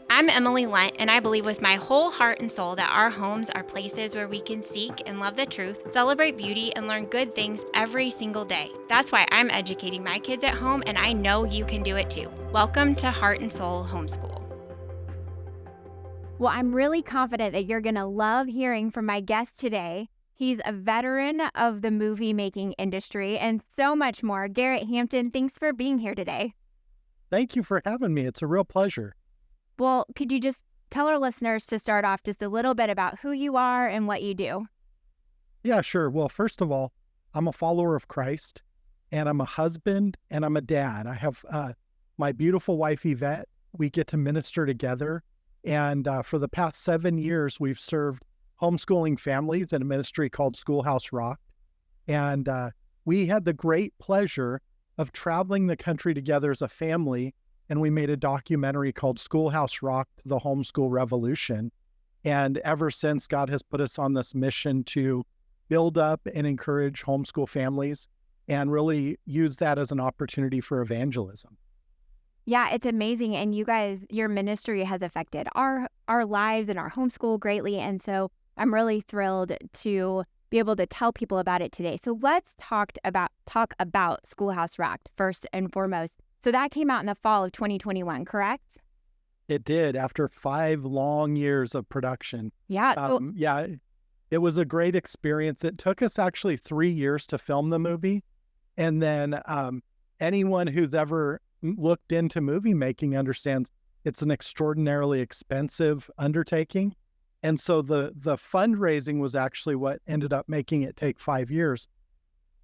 I'm Emilie Lunt, and I believe with my whole heart and soul that our homes are places where we can seek and love the truth, celebrate beauty, and learn good things every single day. That's why I'm educating my kids at home, and I know you can do it too. Welcome to Heart and Soul Homeschool. Well, I'm really confident that you're going to love hearing from my guest today. He's a veteran of the movie making industry and so much more. Garritt Hampton, thanks for being here today. Thank you for having me. It's a real pleasure. Well, could you just tell our listeners to start off just a little bit about who you are and what you do? Yeah, sure. Well, first of all, I'm a follower of Christ, and I'm a husband, and I'm a dad. I have my beautiful wife, Yvette. We get to minister together. And for the past 7 years, we've served homeschooling families in a ministry called Schoolhouse Rocked. And we had the great pleasure of traveling the country together as a family. And we made a documentary called Schoolhouse Rocked, the Homeschool Revolution. And ever since, God has put us on this mission to build up and encourage homeschool families and really use that as an opportunity for evangelism. Yeah, it's amazing. And you guys, your ministry has affected our lives and our homeschool greatly. And so I'm really thrilled to be able to tell people about it today. So let's talk about Schoolhouse Rocked first and foremost. So that came out in the fall of 2021, correct? It did, after 5 long years of production. Yeah. It was a great experience. It took us actually 3 years to film the movie. And then anyone who's ever looked into movie making understands it's an extraordinarily expensive undertaking. And so the fundraising was actually what ended up making it take 5 years.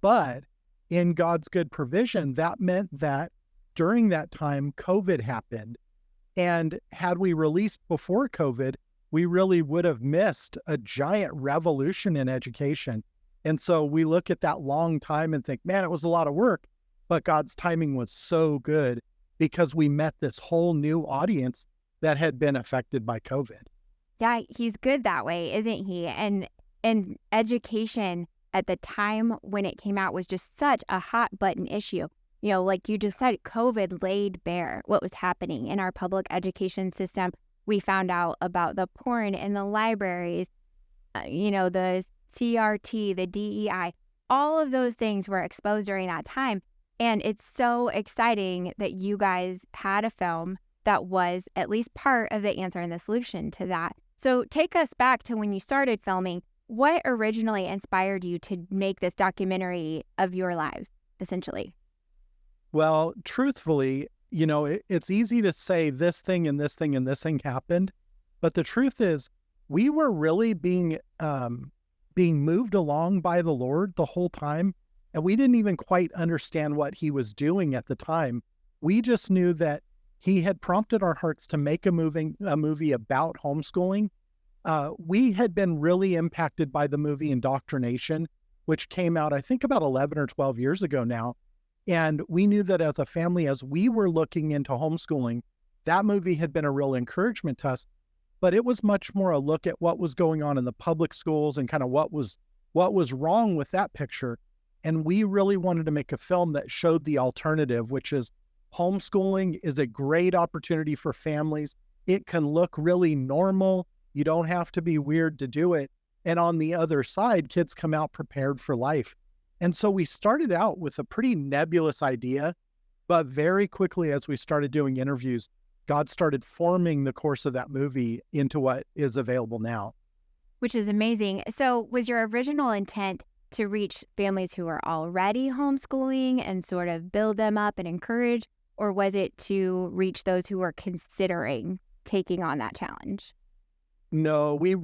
But in God's good provision, that meant that during that time, COVID happened. And had we released before COVID, we really would have missed a giant revolution in education. And so we look at that long time and think, man, it was a lot of work. But God's timing was so good because we met this whole new audience that had been affected by COVID. Yeah, he's good that way, isn't he? And education at the time when it came out was just such a hot button issue. You know, like you just said, COVID laid bare what was happening in our public education system. We found out about the porn in the libraries, the CRT, the DEI, all of those things were exposed during that time. And it's so exciting that you guys had a film that was at least part of the answer and the solution to that. So take us back to when you started filming. What originally inspired you to make this documentary of your lives, essentially? Well, truthfully, it's easy to say this thing and this thing and this thing happened. But the truth is, we were really being moved along by the Lord the whole time. And we didn't even quite understand what he was doing at the time. We just knew that he had prompted our hearts to make a movie about homeschooling. We had been really impacted by the movie Indoctrination, which came out, I think, about 11 or 12 years ago now. And we knew that as a family, as we were looking into homeschooling, that movie had been a real encouragement to us. But it was much more a look at what was going on in the public schools and kind of what was wrong with that picture. And we really wanted to make a film that showed the alternative, which is homeschooling is a great opportunity for families. It can look really normal. You don't have to be weird to do it. And on the other side, kids come out prepared for life. And so we started out with a pretty nebulous idea, but very quickly as we started doing interviews, God started forming the course of that movie into what is available now. Which is amazing. So was your original intent to reach families who are already homeschooling and sort of build them up and encourage, or was it to reach those who are considering taking on that challenge? No, we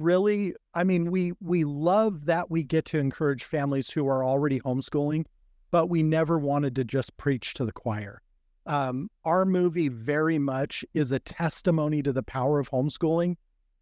love that we get to encourage families who are already homeschooling, but we never wanted to just preach to the choir. Our movie very much is a testimony to the power of homeschooling,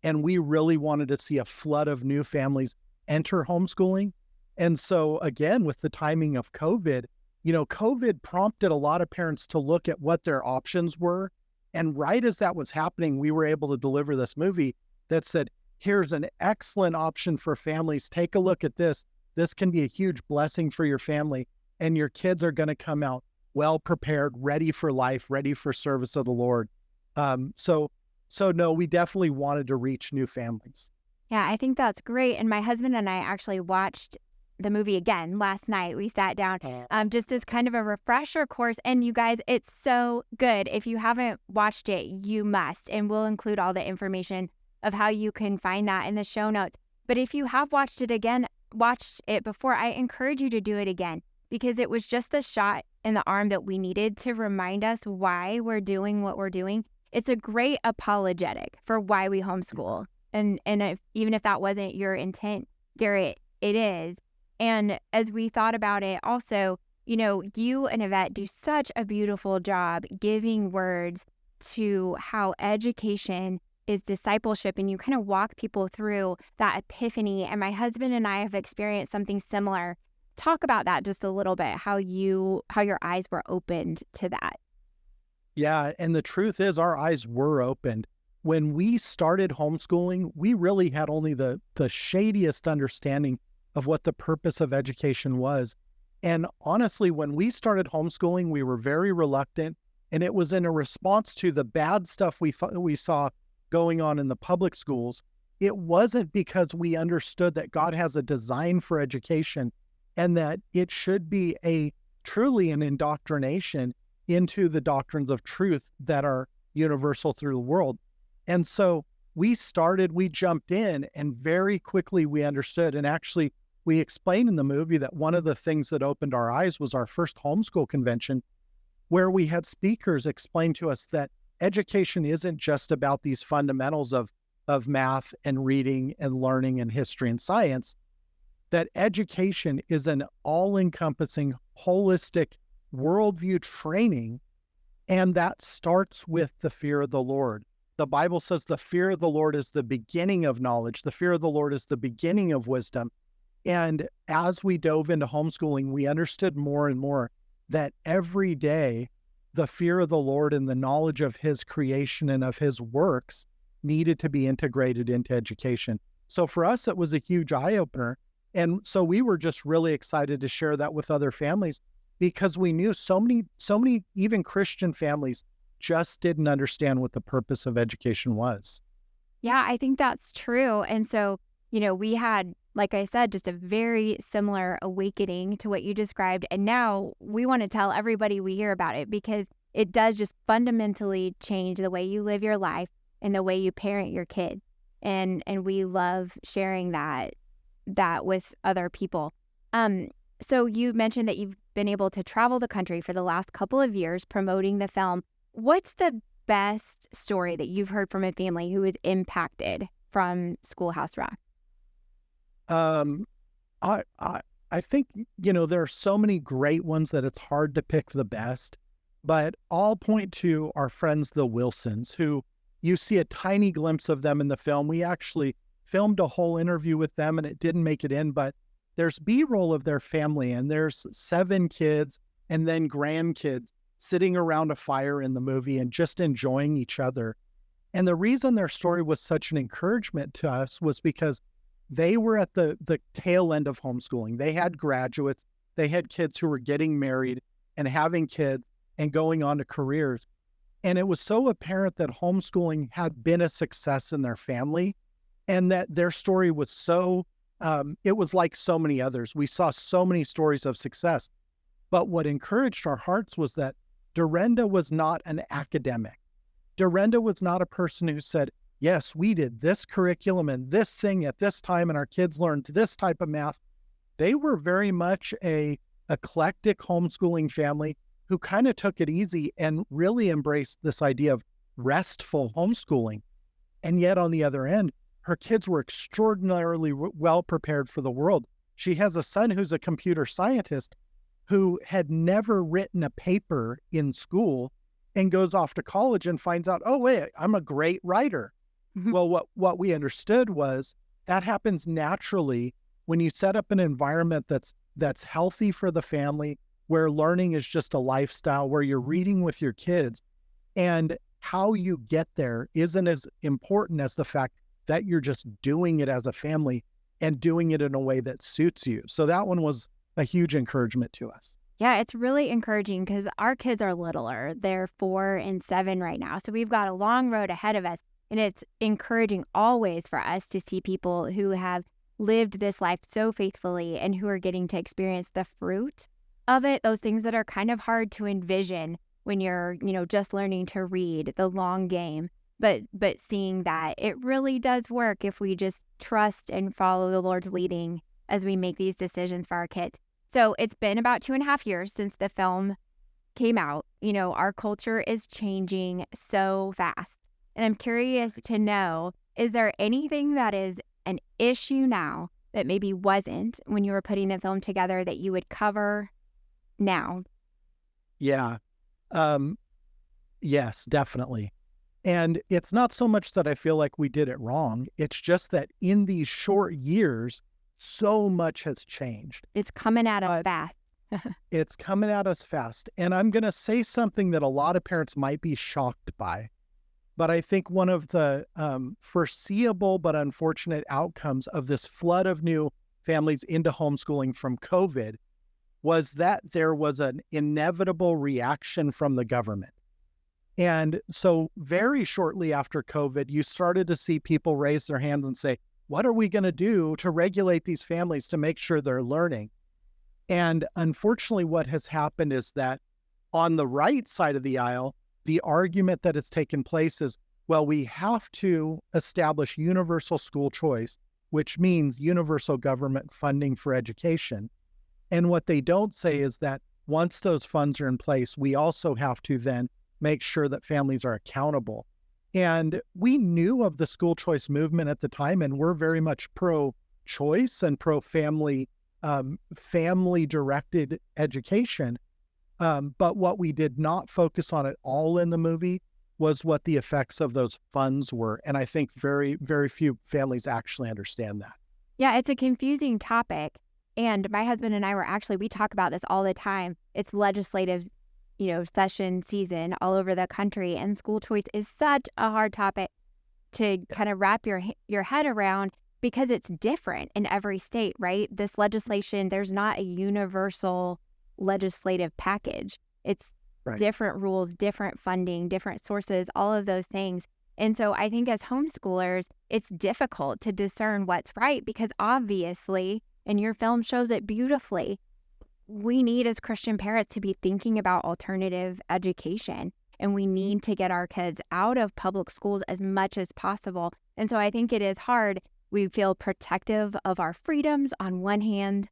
and we really wanted to see a flood of new families enter homeschooling. And so again, with the timing of COVID, COVID prompted a lot of parents to look at what their options were. And right as that was happening, we were able to deliver this movie that said, here's an excellent option for families. Take a look at this. This can be a huge blessing for your family, and your kids are going to come out well prepared, ready for life, ready for service of the Lord. So So no, we definitely wanted to reach new families. Yeah, I think that's great. And my husband and I actually watched the movie again last night. We sat down just as kind of a refresher course. And you guys, it's so good. If you haven't watched it, you must. And we'll include all the information of how you can find that in the show notes. But if you have watched it before, I encourage you to do it again, because it was just the shot in the arm that we needed to remind us why we're doing what we're doing. It's a great apologetic for why we homeschool. And even if that wasn't your intent, Garrett, it is. And as we thought about it also, you and Yvette do such a beautiful job giving words to how education is discipleship, and you kind of walk people through that epiphany. And my husband and I have experienced something similar. Talk about that just a little bit, how your eyes were opened to that. Yeah, and the truth is our eyes were opened. When we started homeschooling, we really had only the shadiest understanding of what the purpose of education was. And honestly, when we started homeschooling, we were very reluctant, and it was in a response to the bad stuff we saw going on in the public schools. It wasn't because we understood that God has a design for education and that it should be truly an indoctrination into the doctrines of truth that are universal through the world. And so we jumped in, and very quickly we understood. And actually, we explained in the movie that one of the things that opened our eyes was our first homeschool convention, where we had speakers explain to us that education isn't just about these fundamentals of math and reading and learning and history and science, that education is an all-encompassing, holistic worldview training, and that starts with the fear of the Lord. The Bible says the fear of the Lord is the beginning of knowledge. The fear of the Lord is the beginning of wisdom. And as we dove into homeschooling, we understood more and more that every day, the fear of the Lord and the knowledge of his creation and of his works needed to be integrated into education. So for us, it was a huge eye-opener. And so we were just really excited to share that with other families, because we knew so many even Christian families just didn't understand what the purpose of education was. Yeah, I think that's true. And so, we had, like I said, just a very similar awakening to what you described. And now we want to tell everybody we hear about it, because it does just fundamentally change the way you live your life and the way you parent your kids. And we love sharing that with other people. So you mentioned that you've been able to travel the country for the last couple of years promoting the film. What's the best story that you've heard from a family who was impacted from Schoolhouse Rocked? I think, there are so many great ones that it's hard to pick the best, but I'll point to our friends, the Wilsons, who you see a tiny glimpse of them in the film. We actually filmed a whole interview with them and it didn't make it in, but there's B-roll of their family, and there's 7 kids and then grandkids sitting around a fire in the movie and just enjoying each other. And the reason their story was such an encouragement to us was because they were at the tail end of homeschooling. They had graduates, they had kids who were getting married and having kids and going on to careers. And it was so apparent that homeschooling had been a success in their family, and that their story was it was like so many others. We saw so many stories of success. But what encouraged our hearts was that Dorenda was not an academic. Dorenda was not a person who said, yes, we did this curriculum and this thing at this time, and our kids learned this type of math. They were very much a eclectic homeschooling family who kind of took it easy and really embraced this idea of restful homeschooling. And yet on the other end, her kids were extraordinarily well prepared for the world. She has a son who's a computer scientist who had never written a paper in school and goes off to college and finds out, oh, wait, I'm a great writer. Mm-hmm. Well, what we understood was that happens naturally when you set up an environment that's healthy for the family, where learning is just a lifestyle, where you're reading with your kids. And how you get there isn't as important as the fact that you're just doing it as a family and doing it in a way that suits you. So that one was a huge encouragement to us. Yeah, it's really encouraging because our kids are littler. They're 4 and 7 right now. So we've got a long road ahead of us. And it's encouraging always for us to see people who have lived this life so faithfully and who are getting to experience the fruit of it, those things that are kind of hard to envision when you're, just learning to read, the long game. But seeing that it really does work if we just trust and follow the Lord's leading as we make these decisions for our kids. So it's been about 2.5 years since the film came out. Our culture is changing so fast. And I'm curious to know, is there anything that is an issue now that maybe wasn't when you were putting the film together that you would cover now? Yeah. Yes, definitely. And it's not so much that I feel like we did it wrong. It's just that in these short years, so much has changed. It's coming at us fast. It's coming at us fast. And I'm going to say something that a lot of parents might be shocked by. But I think one of the foreseeable but unfortunate outcomes of this flood of new families into homeschooling from COVID was that there was an inevitable reaction from the government. And so very shortly after COVID, you started to see people raise their hands and say, what are we going to do to regulate these families to make sure they're learning? And unfortunately, what has happened is that on the right side of the aisle, the argument that has taken place is, well, we have to establish universal school choice, which means universal government funding for education. And what they don't say is that once those funds are in place, we also have to then make sure that families are accountable. And we knew of the school choice movement at the time, and we're very much pro-choice and pro-family, family-directed education. But what we did not focus on at all in the movie was what the effects of those funds were. And I think very, very few families actually understand that. Yeah, it's a confusing topic. And my husband and I we talk about this all the time. It's legislative, session season all over the country. And school choice is such a hard topic to kind of wrap your head around because it's different in every state, right? This legislation, there's not a universal legislative package. It's right. Different rules, different funding, different sources, all of those things. And so I think as homeschoolers, it's difficult to discern what's right because obviously, and your film shows it beautifully, we need as Christian parents to be thinking about alternative education, and we need to get our kids out of public schools as much as possible. And so I think it is hard. We feel protective of our freedoms on one hand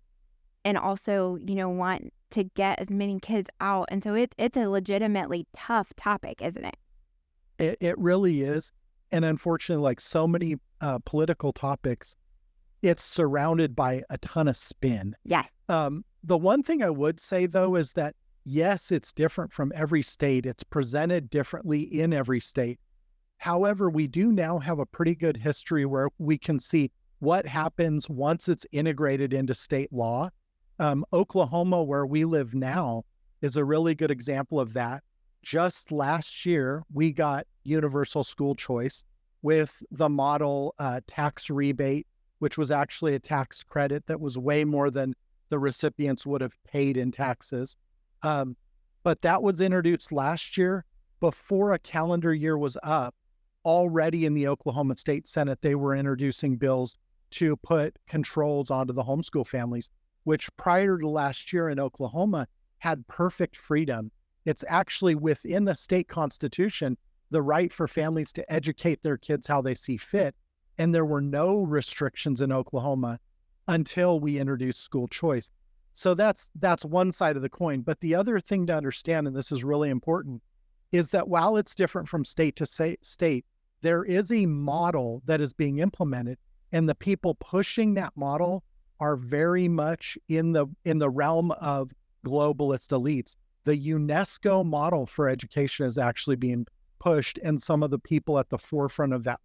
and also, want to get as many kids out. And so it's a legitimately tough topic, isn't it? It really is. And unfortunately, like so many political topics, it's surrounded by a ton of spin. Yeah. The one thing I would say, though, is that, yes, it's different from every state. It's presented differently in every state. However, we do now have a pretty good history where we can see what happens once it's integrated into state law. Oklahoma, where we live now, is a really good example of that. Just last year, we got universal school choice with the model tax rebate, which was actually a tax credit that was way more than the recipients would have paid in taxes. But that was introduced last year before a calendar year was up. Already in the Oklahoma State Senate, they were introducing bills to put controls onto the homeschool families, which prior to last year in Oklahoma had perfect freedom. It's actually within the state constitution, the right for families to educate their kids how they see fit. And there were no restrictions in Oklahoma until we introduced school choice. So that's one side of the coin. But the other thing to understand, and this is really important, is that while it's different from state to state, there is a model that is being implemented, and the people pushing that model are very much in the realm of globalist elites. The UNESCO model for education is actually being pushed, and some of the people at the forefront of that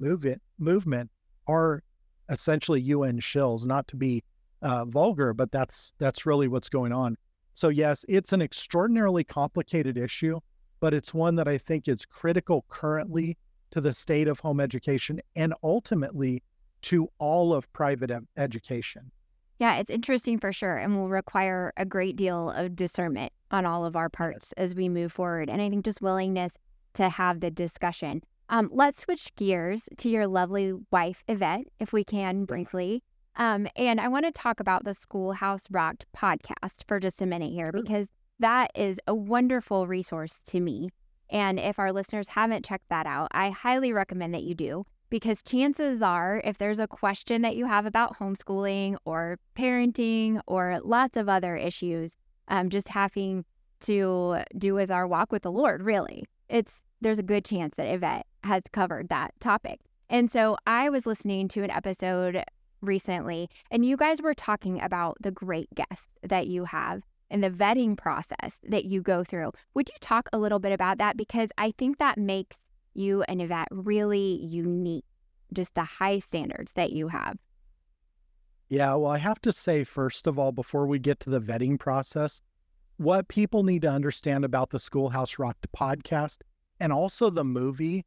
movement are essentially UN shills, not to be vulgar, but that's really what's going on. So yes, it's an extraordinarily complicated issue, but it's one that I think is critical currently to the state of home education and ultimately to all of private education. Yeah, it's interesting for sure, and will require a great deal of discernment on all of our parts as we move forward. And I think just willingness to have the discussion. Let's switch gears to your lovely wife, Yvette, if we can briefly. And I want to talk about the Schoolhouse Rocked podcast for just a minute here, because that is a wonderful resource to me. And if our listeners haven't checked that out, I highly recommend that you do, because chances are, if there's a question that you have about homeschooling or parenting or lots of other issues, just having to do with our walk with the Lord, really, there's a good chance that Yvette has covered that topic. And so I was listening to an episode recently, and you guys were talking about the great guests that you have and the vetting process that you go through. Would you talk a little bit about that? Because I think that makes you and Yvette really unique, just the high standards that you have. Yeah, well, I have to say, first of all, before we get to the vetting process, what people need to understand about the Schoolhouse Rocked podcast and also the movie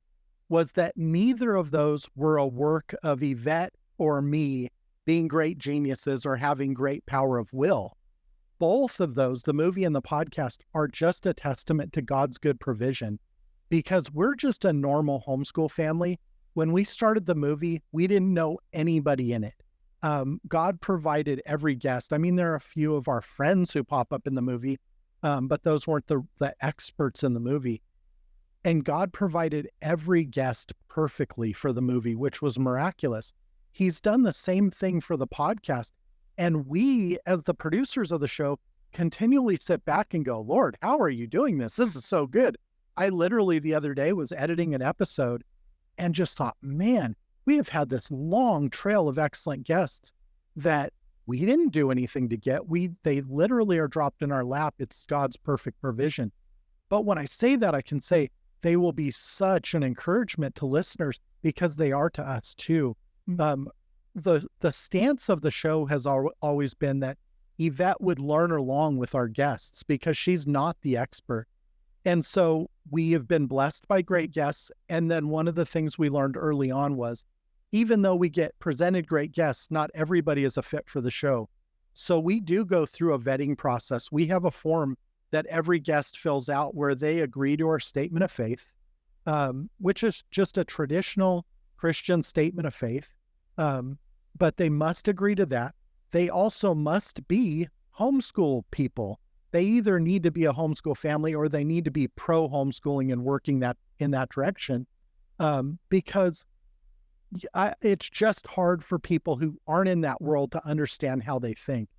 was that neither of those were a work of Yvette or me being great geniuses or having great power of will. Both of those, the movie and the podcast, are just a testament to God's good provision, because we're just a normal homeschool family. When we started the movie, we didn't know anybody in it. God provided every guest. I mean, there are a few of our friends who pop up in the movie, but those weren't the experts in the movie. And God provided every guest perfectly for the movie, which was miraculous. He's done the same thing for the podcast. And we, as the producers of the show, continually sit back and go, Lord, how are you doing this? This is so good. I literally the other day was editing an episode and just thought, man, we have had this long trail of excellent guests that we didn't do anything to get. They literally are dropped in our lap. It's God's perfect provision. But when I say that, I can say they will be such an encouragement to listeners, because they are to us too. The stance of the show has always been that Yvette would learn along with our guests, because she's not the expert. And so we have been blessed by great guests. And then one of the things we learned early on was, even though we get presented great guests, not everybody is a fit for the show. So we do go through a vetting process. We have a form that every guest fills out where they agree to our statement of faith, which is just a traditional Christian statement of faith. But they must agree to that. They also must be homeschool people. They either need to be a homeschool family or they need to be pro homeschooling and working that in that direction. Because it's just hard for people who aren't in that world to understand how they think.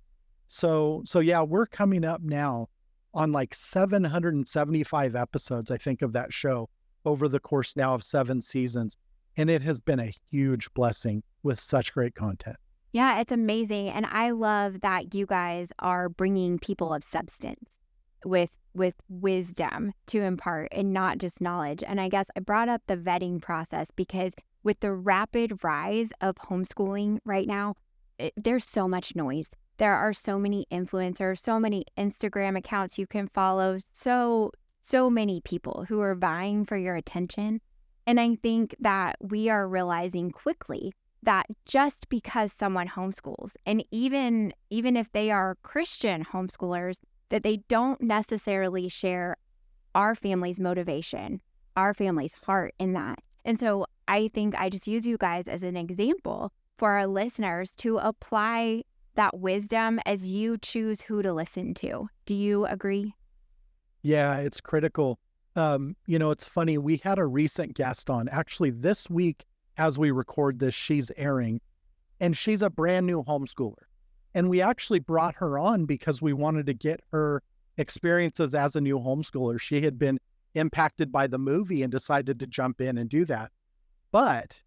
So yeah, we're coming up now on like 775 episodes, I think, of that show over the course now of 7 seasons. And it has been a huge blessing with such great content. Yeah, it's amazing. And I love that you guys are bringing people of substance with wisdom to impart and not just knowledge. And I guess I brought up the vetting process because with the rapid rise of homeschooling right now, there's so much noise. There are so many influencers, so many Instagram accounts you can follow, so many people who are vying for your attention. And I think that we are realizing quickly that just because someone homeschools, and even if they are Christian homeschoolers, that they don't necessarily share our family's motivation, our family's heart in that. And so I think I just use you guys as an example for our listeners to apply that wisdom as you choose who to listen to. Do you agree? Yeah, it's critical. It's funny. We had a recent guest on, actually this week as we record this, she's airing, and she's a brand new homeschooler. And we actually brought her on because we wanted to get her experiences as a new homeschooler. She had been impacted by the movie and decided to jump in and do that. But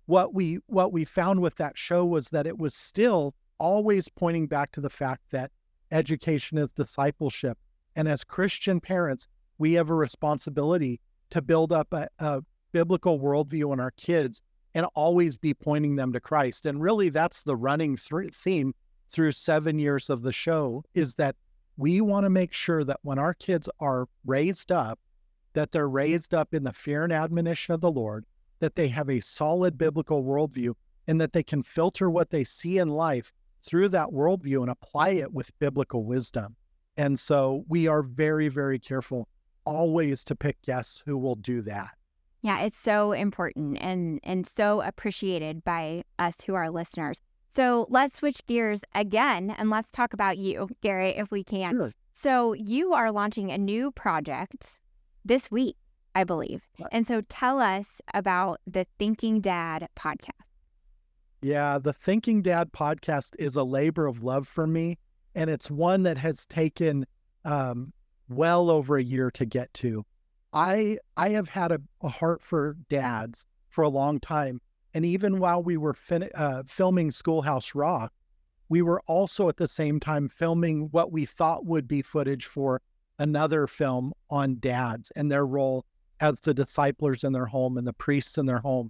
what we found with that show was that it was still always pointing back to the fact that education is discipleship. And as Christian parents, we have a responsibility to build up a biblical worldview in our kids and always be pointing them to Christ. And really, that's the running theme through 7 years of the show, is that we want to make sure that when our kids are raised up, that they're raised up in the fear and admonition of the Lord, that they have a solid biblical worldview, and that they can filter what they see in life through that worldview and apply it with biblical wisdom. And so we are very, very careful always to pick guests who will do that. Yeah, it's so important and so appreciated by us who are listeners. So let's switch gears again and let's talk about you, Garrett, if we can. Sure. So you are launching a new project this week, I believe. And so tell us about the Thinking Dad podcast. Yeah, the Thinking Dad podcast is a labor of love for me, and it's one that has taken well over a year to get to. I have had a heart for dads for a long time, and even while we were filming Schoolhouse Rocked, we were also at the same time filming what we thought would be footage for another film on dads and their role as the disciplers in their home and the priests in their home.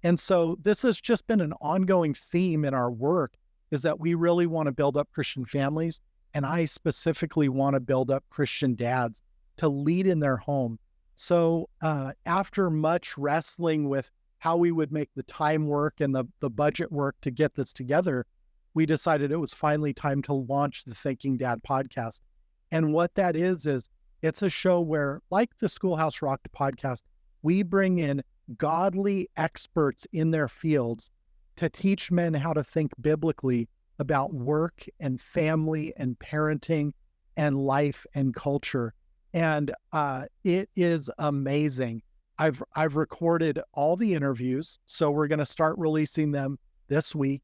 And so this has just been an ongoing theme in our work, is that we really want to build up Christian families. And I specifically want to build up Christian dads to lead in their home. So after much wrestling with how we would make the time work and the budget work to get this together, we decided it was finally time to launch the Thinking Dad podcast. And what that is it's a show where, like the Schoolhouse Rocked podcast, we bring in godly experts in their fields to teach men how to think biblically about work and family and parenting and life and culture. And it is amazing. I've recorded all the interviews, so we're going to start releasing them this week.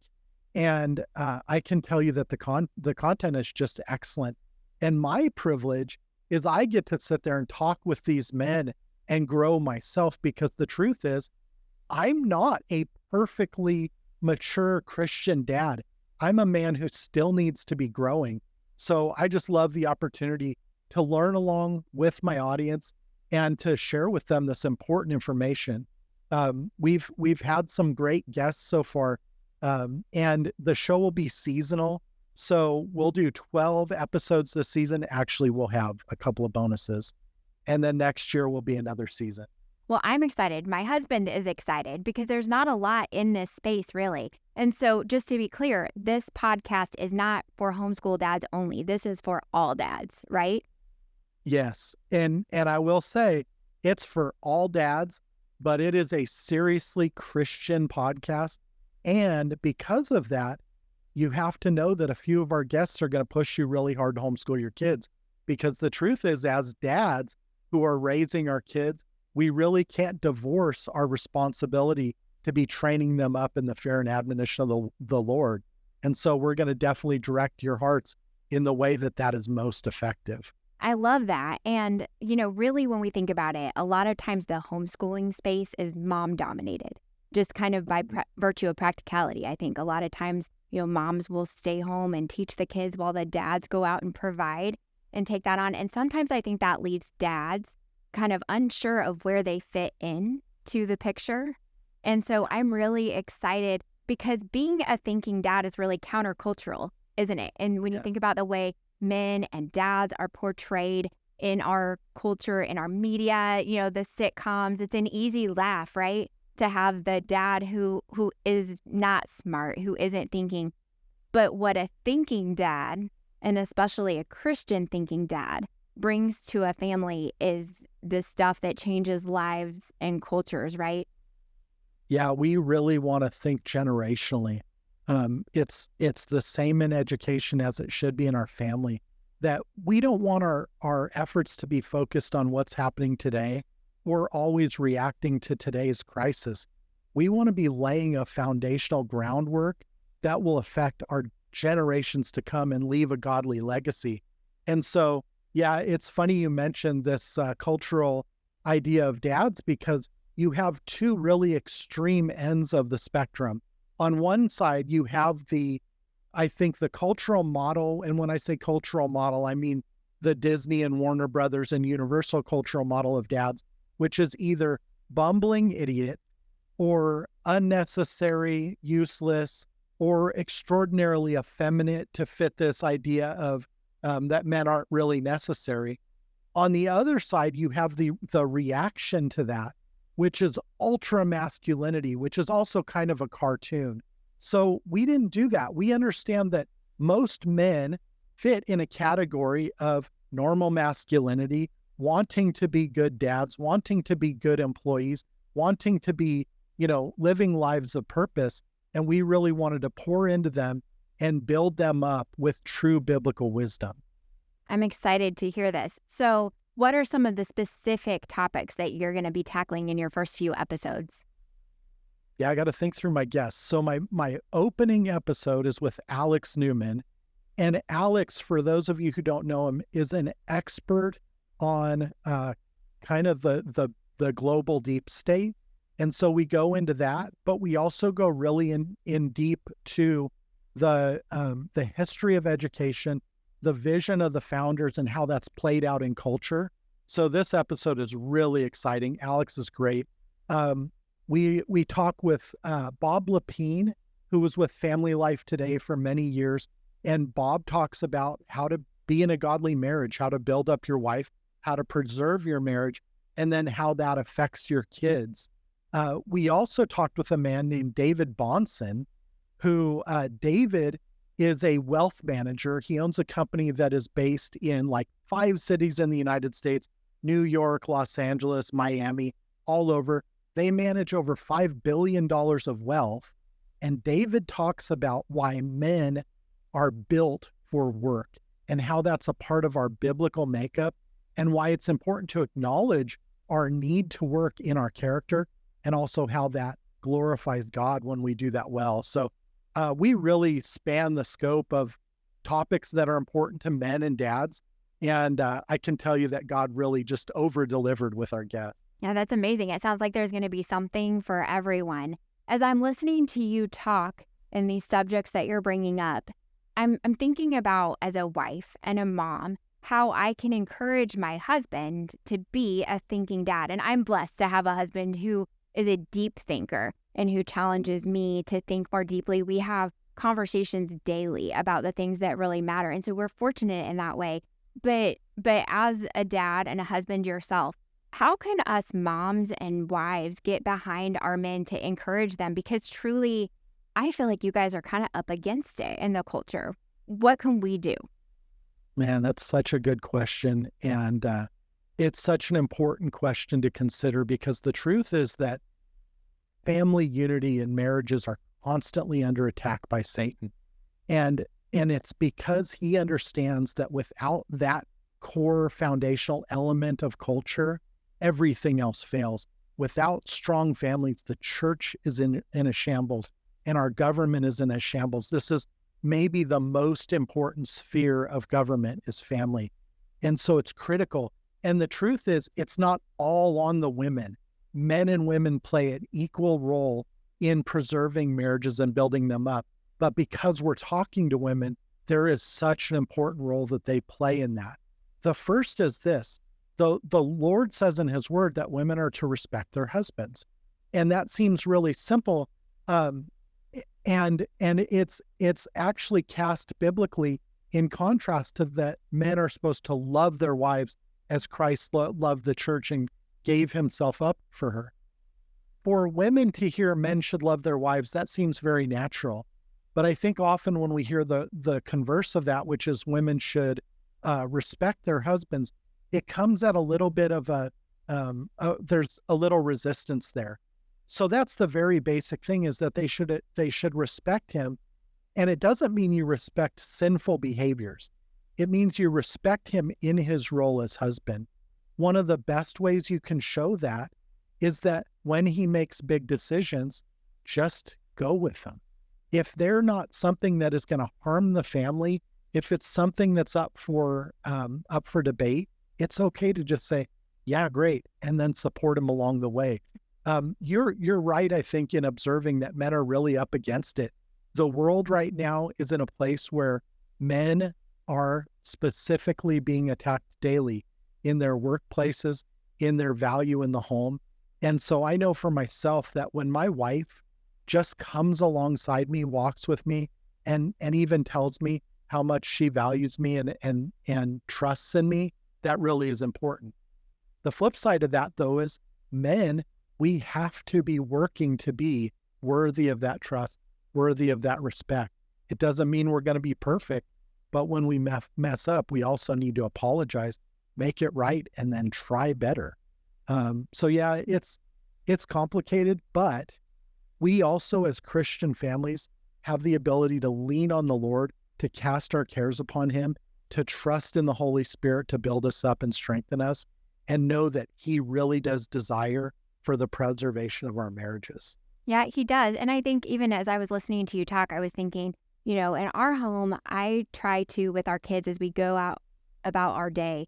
And I can tell you that the content is just excellent. And my privilege is I get to sit there and talk with these men and grow myself, because the truth is, I'm not a perfectly mature Christian dad. I'm a man who still needs to be growing. So I just love the opportunity to learn along with my audience and to share with them this important information. We've had some great guests so far, and the show will be seasonal. So we'll do 12 episodes this season. Actually, we'll have a couple of bonuses. And then next year will be another season. Well, I'm excited. My husband is excited because there's not a lot in this space, really. And so just to be clear, this podcast is not for homeschool dads only. This is for all dads, right? Yes. And I will say it's for all dads, but it is a seriously Christian podcast. And because of that, you have to know that a few of our guests are going to push you really hard to homeschool your kids. Because the truth is, as dads who are raising our kids, we really can't divorce our responsibility to be training them up in the fear and admonition of the Lord. And so we're going to definitely direct your hearts in the way that is most effective. I love that. And, really when we think about it, a lot of times the homeschooling space is mom dominated, just kind of by virtue of practicality. I think a lot of times, moms will stay home and teach the kids while the dads go out and provide and take that on. And sometimes I think that leaves dads kind of unsure of where they fit in to the picture. And so I'm really excited because being a thinking dad is really countercultural, isn't it? And when you think about the way men and dads are portrayed in our culture, in our media, the sitcoms, it's an easy laugh, right? To have the dad who is not smart, who isn't thinking. But what a thinking dad, and especially a Christian thinking dad, brings to a family is the stuff that changes lives and cultures, right? Yeah, we really want to think generationally. It's the same in education as it should be in our family, that we don't want our efforts to be focused on what's happening today or always reacting to today's crisis. We want to be laying a foundational groundwork that will affect our generations to come and leave a godly legacy. And so, yeah, it's funny you mentioned this cultural idea of dads, because you have two really extreme ends of the spectrum. On one side, you have I think the cultural model, and when I say cultural model, I mean the Disney and Warner Brothers and Universal cultural model of dads, which is either bumbling idiot or unnecessary, useless, or extraordinarily effeminate to fit this idea of that men aren't really necessary. On the other side, you have the reaction to that, which is ultra masculinity, which is also kind of a cartoon. So we didn't do that. We understand that most men fit in a category of normal masculinity, wanting to be good dads, wanting to be good employees, wanting to be, living lives of purpose. And we really wanted to pour into them and build them up with true biblical wisdom. I'm excited to hear this. So what are some of the specific topics that you're going to be tackling in your first few episodes? Yeah, I got to think through my guests. So my opening episode is with Alex Newman. And Alex, for those of you who don't know him, is an expert on kind of the global deep state. And so we go into that, but we also go really in deep to the history of education, the vision of the founders, and how that's played out in culture. So this episode is really exciting. Alex is great. We talk with Bob Lapine, who was with Family Life Today for many years. And Bob talks about how to be in a godly marriage, how to build up your wife, how to preserve your marriage, and then how that affects your kids. We also talked with a man named David Bahnsen, who David is a wealth manager. He owns a company that is based in like 5 cities in the United States, New York, Los Angeles, Miami, all over. They manage over $5 billion of wealth. And David talks about why men are built for work and how that's a part of our biblical makeup and why it's important to acknowledge our need to work in our character and also how that glorifies God when we do that well. So we really span the scope of topics that are important to men and dads. And I can tell you that God really just over-delivered with our guests. Yeah, that's amazing. It sounds like there's going to be something for everyone. As I'm listening to you talk and these subjects that you're bringing up, I'm thinking about, as a wife and a mom, how I can encourage my husband to be a thinking dad. And I'm blessed to have a husband who is a deep thinker and who challenges me to think more deeply. We have conversations daily about the things that really matter. And so we're fortunate in that way. But as a dad and a husband yourself, how can us moms and wives get behind our men to encourage them? Because truly, I feel like you guys are kind of up against it in the culture. What can we do? Man, that's such a good question. And it's such an important question to consider because the truth is that family unity and marriages are constantly under attack by Satan. And it's because he understands that without that core foundational element of culture, everything else fails. Without strong families, the church is in a shambles and our government is in a shambles. This is maybe the most important sphere of government is family. And so it's critical. And the truth is, it's not all on the women. Men and women play an equal role in preserving marriages and building them up. But because we're talking to women, there is such an important role that they play in that. The first is this. The Lord says in his word that women are to respect their husbands. And that seems really simple. And it's actually cast biblically in contrast to that men are supposed to love their wives as Christ loved the church and gave himself up for her. For women to hear men should love their wives, that seems very natural. But I think often when we hear the converse of that, which is women should respect their husbands, it comes at a little bit of there's a little resistance there. So that's the very basic thing, is that they should respect him. And it doesn't mean you respect sinful behaviors. It means you respect him in his role as husband. One of the best ways you can show that is that when he makes big decisions, just go with them. If they're not something that is going to harm the family, if it's something that's up for debate, it's okay to just say, yeah, great, and then support him along the way. You're right, I think, in observing that men are really up against it. The world right now is in a place where men are specifically being attacked daily in their workplaces, in their value in the home. And so I know for myself that when my wife just comes alongside me, walks with me, and even tells me how much she values me and trusts in me, that really is important. The flip side of that, though, is men, we have to be working to be worthy of that trust, worthy of that respect. It doesn't mean we're going to be perfect, but when we mess up, we also need to apologize, make it right, and then try better. So yeah, It's complicated, but we also, as Christian families, have the ability to lean on the Lord, to cast our cares upon him, to trust in the Holy Spirit to build us up and strengthen us, and know that he really does desire for the preservation of our marriages. Yeah, he does. And I think even as I was listening to you talk, I was thinking, in our home, I try to, with our kids as we go out about our day,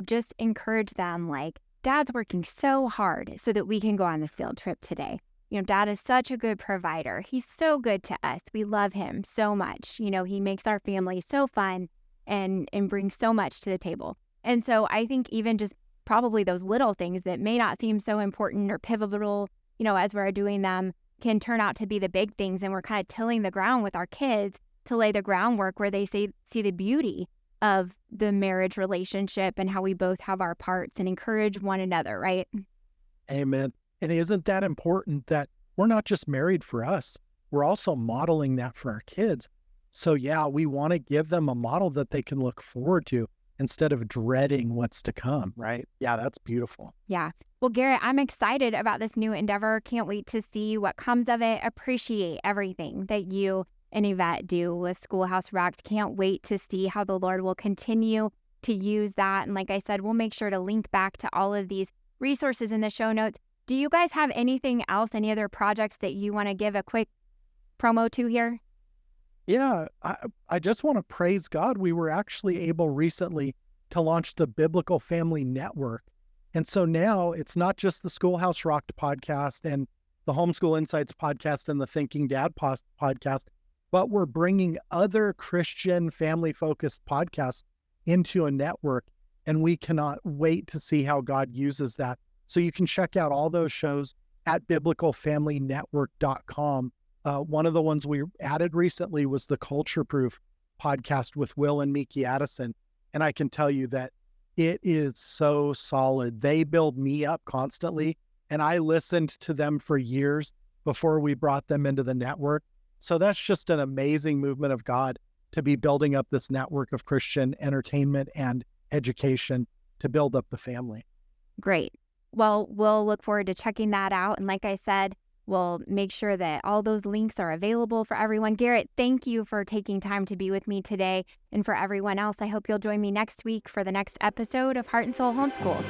just encourage them like, Dad's working so hard so that we can go on this field trip today. Dad is such a good provider. He's so good to us. We love him so much. He makes our family so fun and brings so much to the table. And so I think even just probably those little things that may not seem so important or pivotal, as we're doing them, can turn out to be the big things. And we're kind of tilling the ground with our kids to lay the groundwork where they see the beauty of the marriage relationship and how we both have our parts and encourage one another, right? Amen. And isn't that important that we're not just married for us, we're also modeling that for our kids. So yeah, we want to give them a model that they can look forward to instead of dreading what's to come, right? Yeah, that's beautiful. Yeah. Well, Garrett, I'm excited about this new endeavor. Can't wait to see what comes of it. Appreciate everything that you and Yvette do with Schoolhouse Rocked. Can't wait to see how the Lord will continue to use that. And like I said, we'll make sure to link back to all of these resources in the show notes. Do you guys have anything else, any other projects that you want to give a quick promo to here? Yeah, I just want to praise God. We were actually able recently to launch the Biblical Family Network. And so now it's not just the Schoolhouse Rocked podcast and the Homeschool Insights podcast and the Thinking Dad podcast, but we're bringing other Christian family-focused podcasts into a network, and we cannot wait to see how God uses that. So you can check out all those shows at biblicalfamilynetwork.com. One of the ones we added recently was the Culture Proof podcast with Will and Miki Addison. And I can tell you that it is so solid. They build me up constantly, and I listened to them for years before we brought them into the network. So that's just an amazing movement of God to be building up this network of Christian entertainment and education to build up the family. Great. Well, we'll look forward to checking that out. And like I said, we'll make sure that all those links are available for everyone. Garrett, thank you for taking time to be with me today. And for everyone else, I hope you'll join me next week for the next episode of Heart and Soul Homeschool.